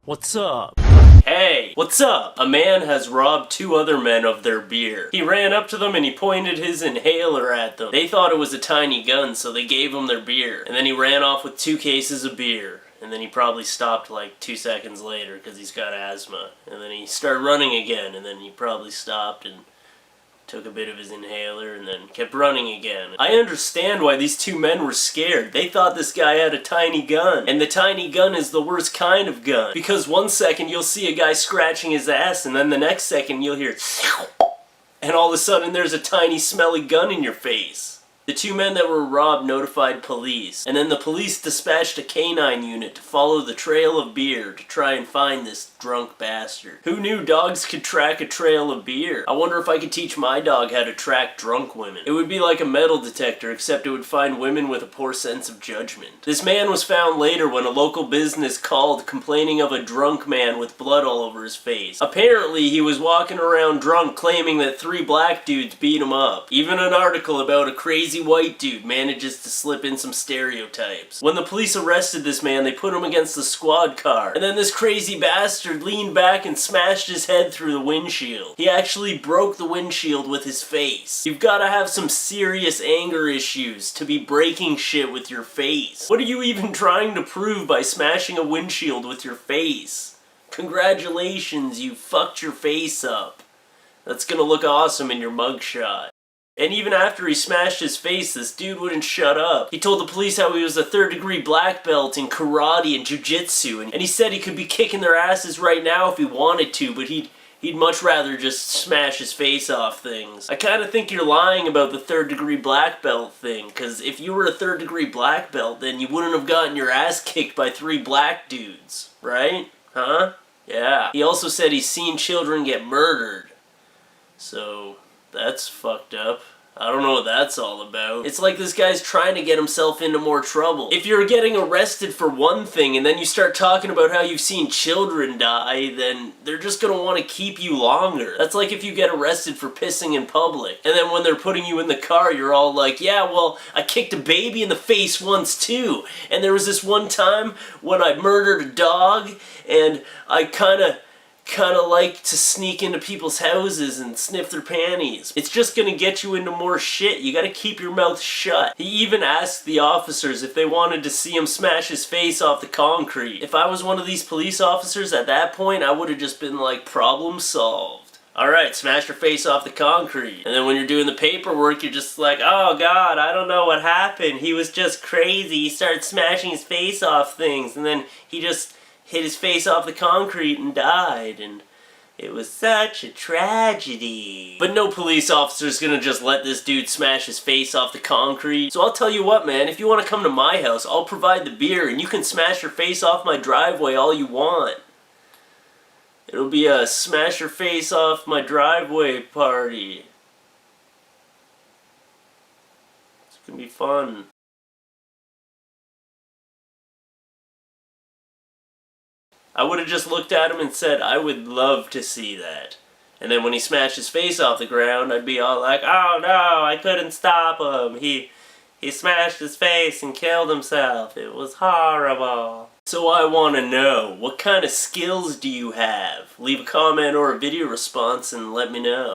What's up? Hey, what's up? A man has robbed two other men of their beer. He ran up to them and he pointed his inhaler at them. They thought it was a tiny gun, so they gave him their beer. And then he ran off with 2 cases of beer. And then he probably stopped like 2 seconds later because he's got asthma. And then he started running again, and then he probably stopped and took a bit of his inhaler and then kept running again. I understand why these 2 men were scared. They thought this guy had a tiny gun. And the tiny gun is the worst kind of gun. Because one second you'll see a guy scratching his ass, and then the next second you'll hear and all of a sudden there's a tiny smelly gun in your face. The 2 men that were robbed notified police, and then the police dispatched a canine unit to follow the trail of beer to try and find this drunk bastard. Who knew dogs could track a trail of beer? I wonder if I could teach my dog how to track drunk women. It would be like a metal detector, except it would find women with a poor sense of judgment. This man was found later when a local business called complaining of a drunk man with blood all over his face. Apparently he was walking around drunk claiming that 3 black dudes beat him up. Even an article about a crazy white dude manages to slip in some stereotypes. When the police arrested this man, they put him against the squad car, and then this crazy bastard leaned back and smashed his head through the windshield. He actually broke the windshield with his face. You've gotta have some serious anger issues to be breaking shit with your face. What are you even trying to prove by smashing a windshield with your face? Congratulations, you fucked your face up. That's gonna look awesome in your mugshot. And even after he smashed his face, this dude wouldn't shut up. He told the police how he was a 3rd-degree black belt in karate and jiu-jitsu, and he said he could be kicking their asses right now if he wanted to, but he'd much rather just smash his face off things. I kind of think you're lying about the 3rd-degree black belt thing, because if you were a 3rd-degree black belt, then you wouldn't have gotten your ass kicked by 3 black dudes, right? Huh? Yeah. He also said he's seen children get murdered. So that's fucked up. I don't know what that's all about. It's like this guy's trying to get himself into more trouble. If you're getting arrested for one thing and then you start talking about how you've seen children die, then they're just gonna want to keep you longer. That's like if you get arrested for pissing in public, and then when they're putting you in the car, you're all like, yeah, well, I kicked a baby in the face once too. And there was this one time when I murdered a dog, and I kinda like to sneak into people's houses and sniff their panties. It's just gonna get you into more shit. You gotta keep your mouth shut. He even asked the officers if they wanted to see him smash his face off the concrete. If I was one of these police officers at that point, I would have just been like, problem solved. Alright, smash your face off the concrete. And then when you're doing the paperwork, you're just like, oh god, I don't know what happened. He was just crazy. He started smashing his face off things, and then he just hit his face off the concrete and died, and it was such a tragedy. But no police officer's gonna just let this dude smash his face off the concrete. So I'll tell you what, man, if you want to come to my house, I'll provide the beer, and you can smash your face off my driveway all you want. It'll be a smash your face off my driveway party. It's gonna be fun. I would have just looked at him and said, I would love to see that. And then when he smashed his face off the ground, I'd be all like, oh no, I couldn't stop him. He smashed his face and killed himself. It was horrible. So I want to know, what kind of skills do you have? Leave a comment or a video response and let me know.